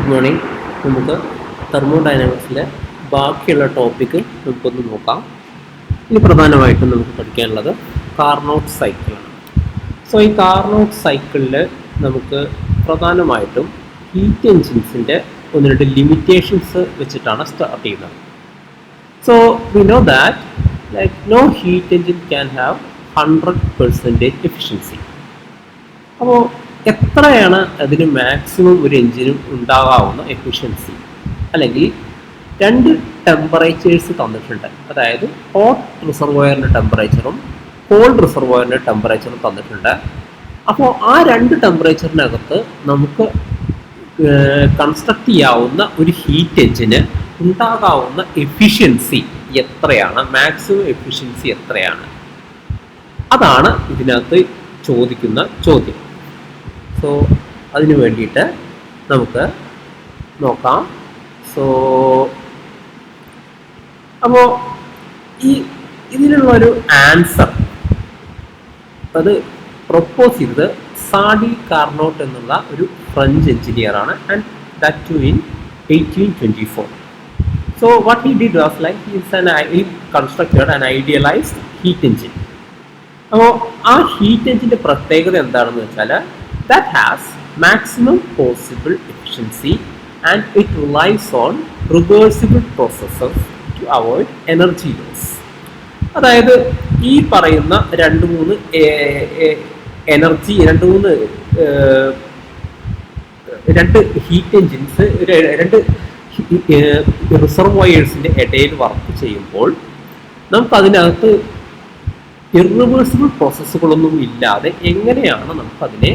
Good morning. നമുക്ക് തെർമോഡൈനാമിക്സിലെ ബാക്കിയുള്ള topic നമുക്കൊന്ന് നോക്കാം. ഇനി പ്രധാനമായിട്ടും നമുക്ക് പഠിക്കാനുള്ളത് കാർനോട്ട് സൈക്കിളാണ്. സോ ഈ കാർനോട്ട് സൈക്കിളിൽ നമുക്ക് പ്രധാനമായിട്ടും ഹീറ്റ് എൻജിൻസിൻ്റെ ഒന്ന് രണ്ട് ലിമിറ്റേഷൻസ് വെച്ചിട്ടാണ് സ്റ്റാർട്ട് ചെയ്യുന്നത്. So we know that like no heat engine can have 100% efficiency. അപ്പോൾ എത്രയാണ് അതിന് മാക്സിമം ഒരു എൻജിനും ഉണ്ടാകാവുന്ന എഫിഷ്യൻസി? അല്ലെങ്കിൽ രണ്ട് ടെമ്പറേച്ചേഴ്സ് തന്നിട്ടുണ്ട്. അതായത് ഹോട്ട് റിസർവോയറിൻ്റെ ടെമ്പറേച്ചറും കോൾഡ് റിസർവോയറിൻ്റെ ടെമ്പറേച്ചറും തന്നിട്ടുണ്ട്. അപ്പോൾ ആ രണ്ട് ടെമ്പറേച്ചറിനകത്ത് നമുക്ക് കൺസ്ട്രക്ട് ചെയ്യാവുന്ന ഒരു ഹീറ്റ് എൻജിന് ഉണ്ടാകാവുന്ന എഫിഷ്യൻസി എത്രയാണ്, മാക്സിമം എഫിഷ്യൻസി എത്രയാണ്? അതാണ് ഇതിനകത്ത് ചോദിക്കുന്ന ചോദ്യം. സോ അതിന് വേണ്ടിയിട്ട് നമുക്ക് നോക്കാം. സോ അപ്പോൾ ഇതിനുള്ളൊരു ആൻസർ അത് പ്രൊപ്പോസ് ചെയ്തത് സാഡി കാർനോട്ട് എന്നുള്ള ഒരു ഫ്രഞ്ച് എഞ്ചിനീയറാണ്. And that to in 1824. So what he did was like he constructed an idealized heat engine. അപ്പോൾ ആ ഹീറ്റ് എഞ്ചിൻ്റെ പ്രത്യേകത എന്താണെന്ന് വെച്ചാൽ that has maximum possible efficiency and it relies on reversible processes to avoid energy loss. അതായത് ഈ പറയുന്ന രണ്ട് ഹീറ്റ് എൻജിൻസ് രണ്ട് റിസർവോയേഴ്സിൻ്റെ ഇടയിൽ വർക്ക് ചെയ്യുമ്പോൾ നമുക്കതിനകത്ത് ഇറിവേഴ്സിബിൾ പ്രോസസ്സുകളൊന്നും ഇല്ലാതെ എങ്ങനെയാണ് നമുക്കതിനെ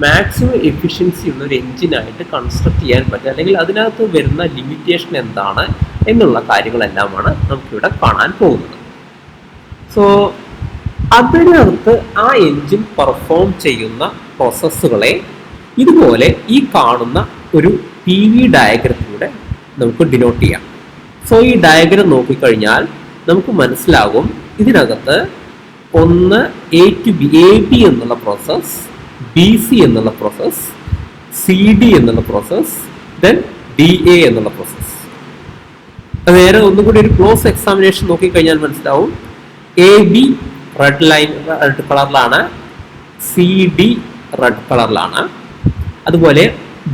മാക്സിമം എഫിഷ്യൻസി ഉള്ള ഒരു എൻജിനായിട്ട് കൺസ്ട്രക്ട് ചെയ്യാൻ പറ്റുക, അല്ലെങ്കിൽ അതിനകത്ത് വരുന്ന ലിമിറ്റേഷൻ എന്താണ് എന്നുള്ള കാര്യങ്ങളെല്ലാമാണ് നമുക്കിവിടെ കാണാൻ പോകുന്നത്. സോ അതിനകത്ത് ആ എൻജിൻ പെർഫോം ചെയ്യുന്ന പ്രോസസ്സുകളെ ഇതുപോലെ ഈ കാണുന്ന ഒരു PV ഡയഗ്രത്തിലൂടെ നമുക്ക് ഡിനോട്ട് ചെയ്യാം. സോ ഈ ഡയഗ്രം നോക്കിക്കഴിഞ്ഞാൽ നമുക്ക് മനസ്സിലാകും ഇതിനകത്ത് ഒന്ന് AB എന്നുള്ള പ്രോസസ്, BC എന്നുള്ള പ്രോസസ്, CD എന്നുള്ള പ്രോസസ്, ദെൻ DA എന്നുള്ള പ്രോസസ്. നേരെ ഒന്നും കൂടി ഒരു ക്ലോസ് എക്സാമിനേഷൻ നോക്കിക്കഴിഞ്ഞാൽ മനസ്സിലാവും AB റെഡ് കളറിലാണ്, CD റെഡ് കളറിലാണ്, അതുപോലെ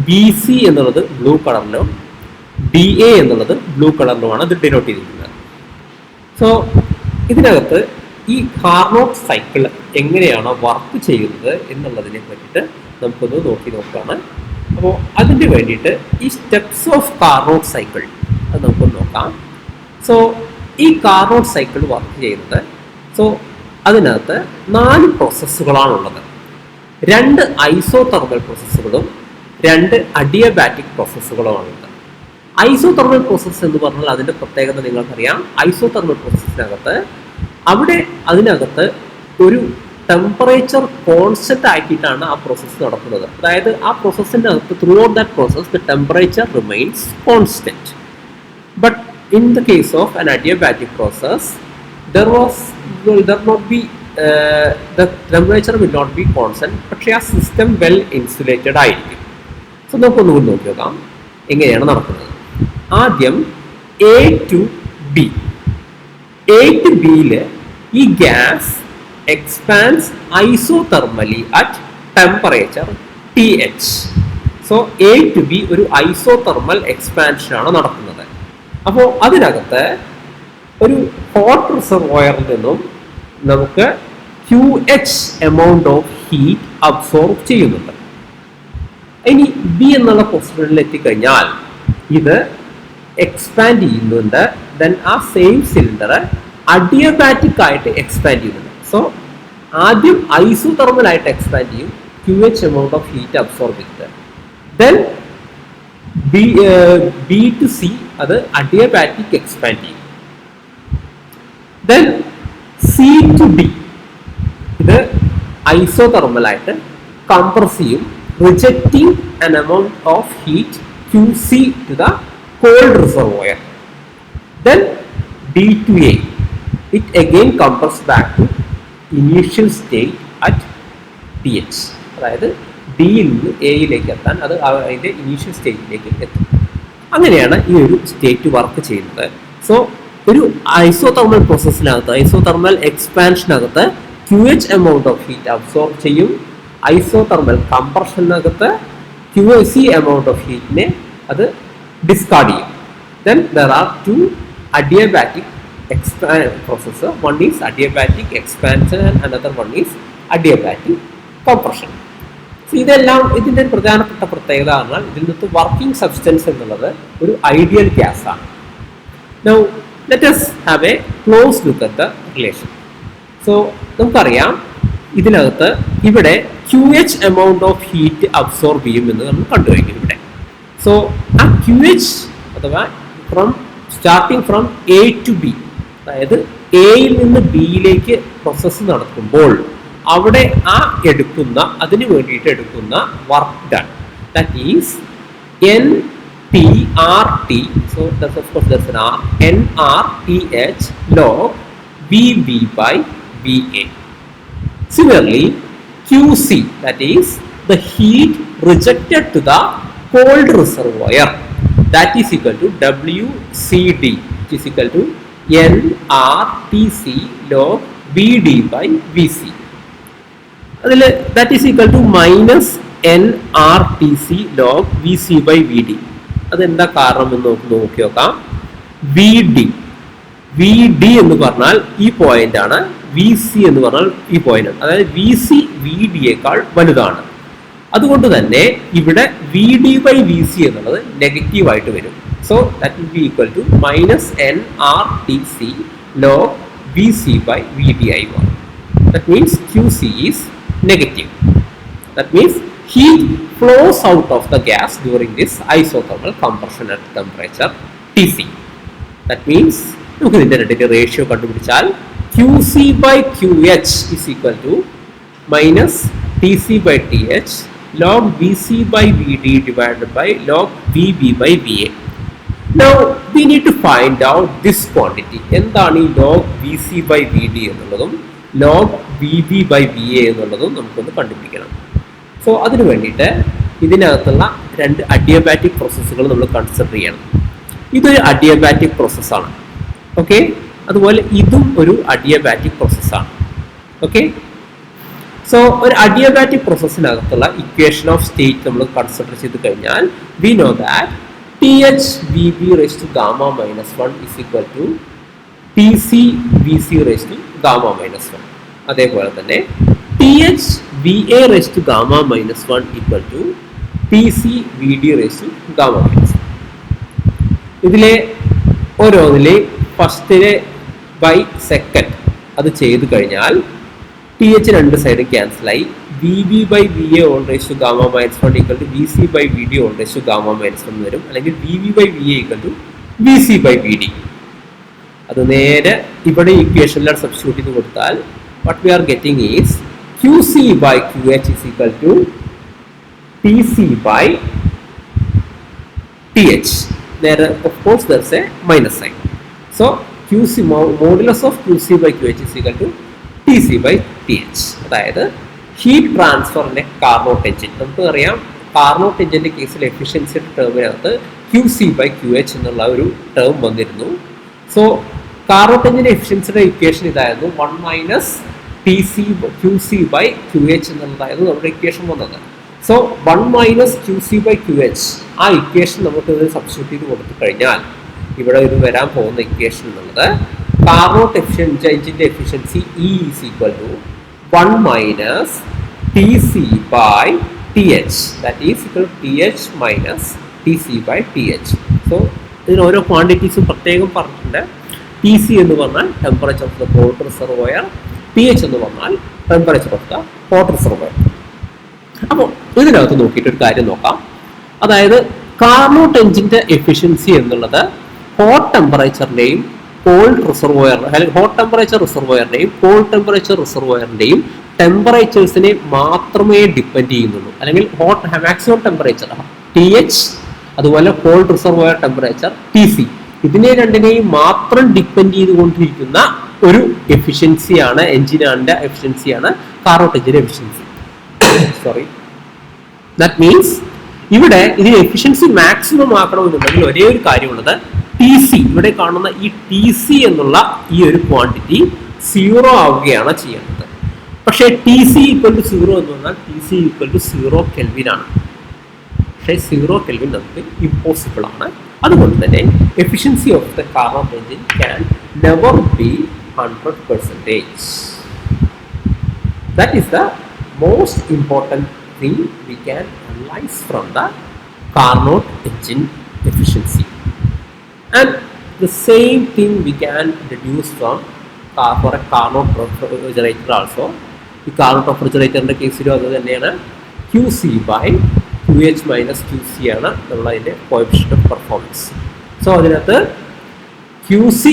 BC എന്നുള്ളത് ബ്ലൂ കളറിലും DA എന്നുള്ളത് ബ്ലൂ കളറിലുമാണ് ഇത് ഡിനോട്ട് ചെയ്തിരിക്കുന്നത്. സോ ഇതിനകത്ത് ഈ കാർനോട്ട് സൈക്കിൾ എങ്ങനെയാണ് വർക്ക് ചെയ്യുന്നത് എന്നുള്ളതിനെ പറ്റിയിട്ട് നമുക്കൊന്ന് നോക്കുകയാണ്. അപ്പോൾ അതിന് വേണ്ടിയിട്ട് ഈ സ്റ്റെപ്സ് ഓഫ് കാർനോട്ട് സൈക്കിൾ അത് നമുക്കൊന്ന് നോക്കാം. സോ ഈ കാർനോട്ട് സൈക്കിൾ വർക്ക് ചെയ്യുന്നത്, സോ അതിനകത്ത് 4 പ്രോസസ്സുകളാണുള്ളത്. 2 ഐസോതെർമൽ പ്രോസസ്സുകളും 2 അഡിയബാറ്റിക് പ്രോസസ്സുകളുമാണുള്ളത്. ഐസോതെർമൽ പ്രോസസ്സ് എന്ന് പറഞ്ഞാൽ അതിൻ്റെ പ്രത്യേകത നിങ്ങൾക്കറിയാം. ഐസോതെർമൽ പ്രോസസ്സിനകത്ത് അതിനകത്ത് ഒരു ടെമ്പറേച്ചർ കോൺസ്റ്റന്റ് ആക്കിയിട്ടാണ് ആ പ്രോസസ്സ് നടക്കുന്നത്. അതായത് ആ പ്രോസസ്സിൻ്റെ അകത്ത് throughout that process the temperature remains constant. But in the case of an adiabatic process the temperature will not be constant, പക്ഷേ ആ സിസ്റ്റം വെൽ ഇൻസുലേറ്റഡ് ആയിരിക്കും. സോ നമുക്കൊന്നുകൂടി നോക്കി നോക്കാം എങ്ങനെയാണ് നടക്കുന്നത്. ആദ്യം A to B ഈ gas expands isothermally at temperature TH. So A to B ഒരു ഐസോതെർമൽ എക്സ്പാൻഷനാണ് നടക്കുന്നത്. അപ്പോൾ അതിനകത്ത് ഒരു ഹോട്ട് റിസർവോയറിൽ നിന്നും നമുക്ക് QH amount of heat absorb ചെയ്യുന്നുണ്ട്. ഇനി B എന്നുള്ള പൊസിഷനിൽ എത്തിക്കഴിഞ്ഞാൽ ഇത് എക്സ്പാൻഡ് ചെയ്യുന്നുണ്ട്. ദെൻ ആ സെയിം സിലിണ്ടർ അഡിയബാറ്റിക് ആയിട്ട് എക്സ്പാൻഡ് ചെയ്യുന്നുണ്ട്. സോ ആദ്യം ഐസോതെർമൽ ആയിട്ട് എക്സ്പാൻഡ് ചെയ്യും, QH amount of heat absorb ചെയ്തിട്ട്. ദെൻ B to C അത് അഡിയബാറ്റിക് എക്സ്പാൻഡ് ചെയ്യും. ദെൻ C to D ഇത് ഐസോതെർമലായിട്ട് കംപ്രസ് ചെയ്യും, rejecting an amount of heat QC to the cold reservoir. Then D to A it again compresses back to initial state at TH. അതായത് ഡിയിൽ നിന്ന് എയിലേക്ക് എത്താൻ അത് അതിൻ്റെ ഇനീഷ്യൽ സ്റ്റേറ്റിലേക്ക് എത്തും. അങ്ങനെയാണ് ഈ ഒരു സ്റ്റേറ്റ് വർക്ക് ചെയ്യുന്നത്. സോ ഒരു ഐസോതെർമൽ പ്രോസസ്സിനകത്ത്, ഐസോതെർമൽ എക്സ്പാൻഷനകത്ത് QH amount of heat absorb ചെയ്യും. ഐസോതെർമൽ കംപ്രഷനകത്ത് QC എമൗണ്ട് ഓഫ് ഹീറ്റിനെ അത് ഡിസ്കാർഡ് ചെയ്യും. Then there are two adiabatic processes. One is adiabatic expansion and another one is adiabatic compression. So ഇതെല്ലാം ഇതിൻ്റെ പ്രധാനപ്പെട്ട പ്രത്യേകത പറഞ്ഞാൽ ഇതിൽ നിന്ന് വർക്കിംഗ് സബ്സ്റ്റൻസ് എന്നുള്ളത് ഒരു ഐഡിയൽ ഗ്യാസ് ആണ്. Now let us have a close look at the relation. So നമുക്കറിയാം ഇതിനകത്ത് ഇവിടെ QH amount of heat absorb ചെയ്യും എന്ന് നമ്മൾ കണ്ടുകഴിഞ്ഞു ഇവിടെ. സോ ആ QH അഥവാ starting from A to B, അതായത് എയിൽ നിന്ന് ബിയിലേക്ക് പ്രോസസ്സ് നടക്കുമ്പോൾ അവിടെ ആ എടുക്കുന്ന അതിന് വേണ്ടിയിട്ട് എടുക്കുന്ന work done, that is NTRT. So that's of course there's an R, NRTH log VB by VA. Similarly, QC, that is the heat rejected to the cold reservoir, that is equal to WCD, which is equal to NRTC log VD by VC. That is equal to minus NRTC log VC by VD. അതെന്താ കാരണം എന്ന് നോക്കി നോക്കാം. VD എന്ന് പറഞ്ഞാൽ ഈ point ആണ്, VC എന്ന് പറഞ്ഞാൽ ഈ പോയിന്റ് ആണ്. അതായത് VC VDയേക്കാൾ വലുതാണ്. അതുകൊണ്ട് തന്നെ ഇവിടെ VD by VC എന്നുള്ളത് നെഗറ്റീവ് ആയിട്ട് വരും. So that will be equal to minus NRTC log VC by VD ആയി മാറും. That means QC is negative. That means heat flows out of the gas during this isothermal compression at temperature TC. That means നമുക്ക് ഇതിന്റെ രണ്ടിന്റെ ratio കണ്ടുപിടിച്ചാൽ QC by QH is equal to minus TC by TH log VC by VD divided by log VB by VA. Now we need to find out this quantity. എന്താണ് ഈ log VC by VD എന്നുള്ളതും log VB by VA എന്നുള്ളതും നമുക്കൊന്ന് കണ്ടുപിടിക്കണം. So അതിനു വേണ്ടിയിട്ട് ഇതിനകത്തുള്ള രണ്ട് അഡിയബാറ്റിക് പ്രോസസ്സുകൾ നമ്മൾ കൺസിഡർ ചെയ്യണം. ഇതൊരു അഡിയബാറ്റിക് പ്രോസസ്സാണ്. ഓക്കെ, അതുപോലെ ഇതും ഒരു അഡിയബാറ്റിക് പ്രോസസ്സാണ്. ഓക്കെ, സോ ഒരു അഡിയബാറ്റിക് പ്രോസസ്സിനകത്തുള്ള ഇക്വേഷൻ ഓഫ് സ്റ്റേറ്റ് നമ്മൾ കൺസിഡർ ചെയ്ത് കഴിഞ്ഞാൽ V know that TH VB raised to gamma minus 1 is equal to TC VC raised to gamma minus 1. അതേപോലെ തന്നെ TH VA raised to gamma minus 1 equal to TC VD raised to gamma minus 1. ഇതിലെ ഓരോന്നിലെ ഫസ്റ്റിലെ by second അത് ചെയ്ത് കഴിഞ്ഞാൽ TH രണ്ട് side ക്യാൻസലായി VB by VA all raised to gamma minus 1 equal to VC by VD all raised to gamma minus 1 വരും. അല്ലെങ്കിൽ VB by VA equal to VC by VD. അത് നേരെ ഇവിടെ ഇക്വേഷനിലാണ് സബ്സ്റ്റിറ്റ്യൂട്ട് ചെയ്ത് കൊടുത്താൽ what we are getting is QC by QH is equal to TC by TH. There of course there's a minus sign. So QC modulus of QC by QH is equal to TC by TH. അതായത് heat ട്രാൻസ്ഫറിന്റെ Carnot engine നമുക്ക് അറിയാം. Carnot എഞ്ചിന്റെ കേസിൽ എഫിഷ്യൻസിയുടെ ടേമിനകത്ത് QC by QH എന്നുള്ള ഒരു term വന്നിരുന്നു. So Carnot എഞ്ചിന്റെ എഫിഷ്യൻസിയുടെ equation ഇതായിരുന്നു 1 മൈനസ് QC by QH എന്നുള്ളതായിരുന്നു നമ്മുടെ ഇക്വേഷൻ വന്നത്. So 1 minus QC by QH ആ ഇക്വേഷൻ നമുക്ക് ഇത് സബ്സ്റ്റിറ്റ്യൂട്ട് ചെയ്ത് കൊടുത്തു കഴിഞ്ഞാൽ ഇവിടെ ഇത് വരാൻ പോകുന്ന ഇക്വേഷൻ എന്നുള്ളത് കാർനോട്ട് എഞ്ചിന്റെ efficiency E is equal to 1 minus TC by TH, that is equal to TH minus TC by TH. So ഇതിന് ഓരോ ക്വാണ്ടിറ്റീസും പ്രത്യേകം പറഞ്ഞിട്ടുണ്ട്. TC എന്ന് പറഞ്ഞാൽ temperature of the called reservoir, TH എന്ന് പറഞ്ഞാൽ temperature of the hot reservoir. അപ്പോൾ ഇതിനകത്ത് നോക്കിയിട്ട് ഒരു കാര്യം നോക്കാം. അതായത് കാർനോട്ട് എഞ്ചിന്റെ എഫിഷ്യൻസി എന്നുള്ളത് ഹോട്ട് ടെമ്പറേച്ചറിന്റെയും കോൾഡ് റിസർവോയറിന്റെ അല്ലെങ്കിൽ ഹോട്ട് ടെമ്പറേച്ചർ റിസർവോയറിന്റെയും കോൾഡ് ടെമ്പറേച്ചർ റിസർവോയറിന്റെയും ടെമ്പറേച്ചേഴ്സിനെ മാത്രമേ ഡിപ്പെൻഡ് ചെയ്യുന്നുള്ളൂ. അല്ലെങ്കിൽ ഹോട്ട് മാക്സിമം ടെമ്പറേച്ചർ TH അതുപോലെ കോൾഡ് റിസർവോയർ ടെമ്പറേച്ചർ TC ഇതിനെ രണ്ടിനെയും മാത്രം ഡിപ്പെൻഡ് ചെയ്തുകൊണ്ടിരിക്കുന്ന ഒരു എഫിഷ്യൻസിയാണ് എഞ്ചിനാന്റെ എഫിഷ്യൻസിയാണ് കാർനോട്ട് എഞ്ചിന്റെ എഫിഷ്യൻസി. സോറി, ദാറ്റ് മീൻസ് ഇവിടെ ഇതിന് എഫിഷ്യൻസി മാക്സിമം ആക്കണമെന്നുണ്ടെങ്കിൽ ഒരേ ഒരു കാര്യമുള്ളത് ടി സി, ഇവിടെ കാണുന്ന ഈ ടി സി എന്നുള്ള ഈ ഒരു ക്വാണ്ടിറ്റി 0 ആവുകയാണ് ചെയ്യേണ്ടത്. പക്ഷേ ടി സി ഈക്വൽ ടു 0 എന്ന് പറഞ്ഞാൽ T C equal to 0 kelvin ആണ്. പക്ഷേ 0 കെൽവിൻ നമുക്ക് ഇമ്പോസിബിൾ ആണ്. അതുകൊണ്ട് തന്നെ efficiency of the Carnot engine can never be 100%. That is the most important thing we can analyze from the Carnot engine efficiency. And the same thing we can deduce from for a Carnot refrigerator also. The Carnot refrigerator in the case of QC by QH minus QC ആണ് നമ്മളതിൻ്റെ coefficient of performance. So അതിനകത്ത് QC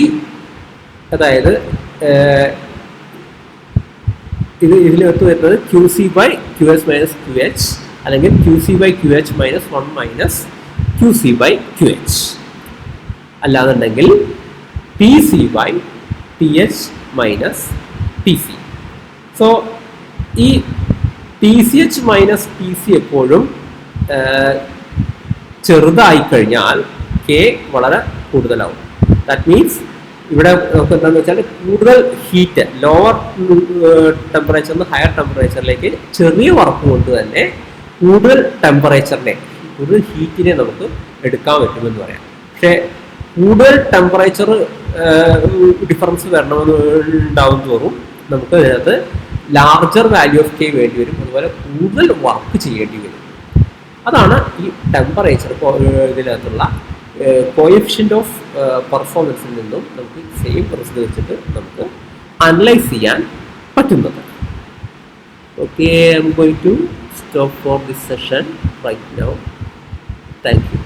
അതായത് ഇതിനകത്ത് വരുന്നത് QC by QS minus QH അല്ലെങ്കിൽ QC by QH minus 1 minus QC by QH, അല്ലാന്നുണ്ടെങ്കിൽ TC by TH minus TC. So ഈ TCH minus TC എപ്പോഴും ചെറുതായി കഴിഞ്ഞാൽ K വളരെ കൂടുതലാവും. ദാറ്റ് മീൻസ് ഇവിടെ നമുക്ക് എന്താണെന്ന് വെച്ചാൽ കൂടുതൽ ഹീറ്റ് ലോവർ ടെമ്പറേച്ചറിൽ നിന്ന് ഹയർ ടെമ്പറേച്ചറിലേക്ക് ചെറിയ വർക്ക് കൊണ്ട് തന്നെ കൂടുതൽ ടെമ്പറേച്ചറിനെ, കൂടുതൽ ഹീറ്റിനെ നമുക്ക് എടുക്കാൻ പറ്റുമെന്ന് പറയാം. പക്ഷേ കൂടുതൽ ടെമ്പറേച്ചർ ഡിഫറൻസ് വരണമെന്ന് ഉണ്ടാവും തോറും നമുക്ക് അതിനകത്ത് ലാർജർ വാല്യൂ ഓഫ് K വേണ്ടി വരും. അതുപോലെ കൂടുതൽ വർക്ക് ചെയ്യേണ്ടി വരും. അതാണ് ഈ ടെമ്പറേച്ചർ ഇതിനകത്തുള്ള കോഎഫിഷ്യന്റ് ഓഫ് പെർഫോമൻസിൽ നിന്നും നമുക്ക് സെയിം റിസൾട്ട് വെച്ചിട്ട് നമുക്ക് അനലൈസ് ചെയ്യാൻ പറ്റുന്നത്. Okay, I'm going to stop for this session right now. Thank U.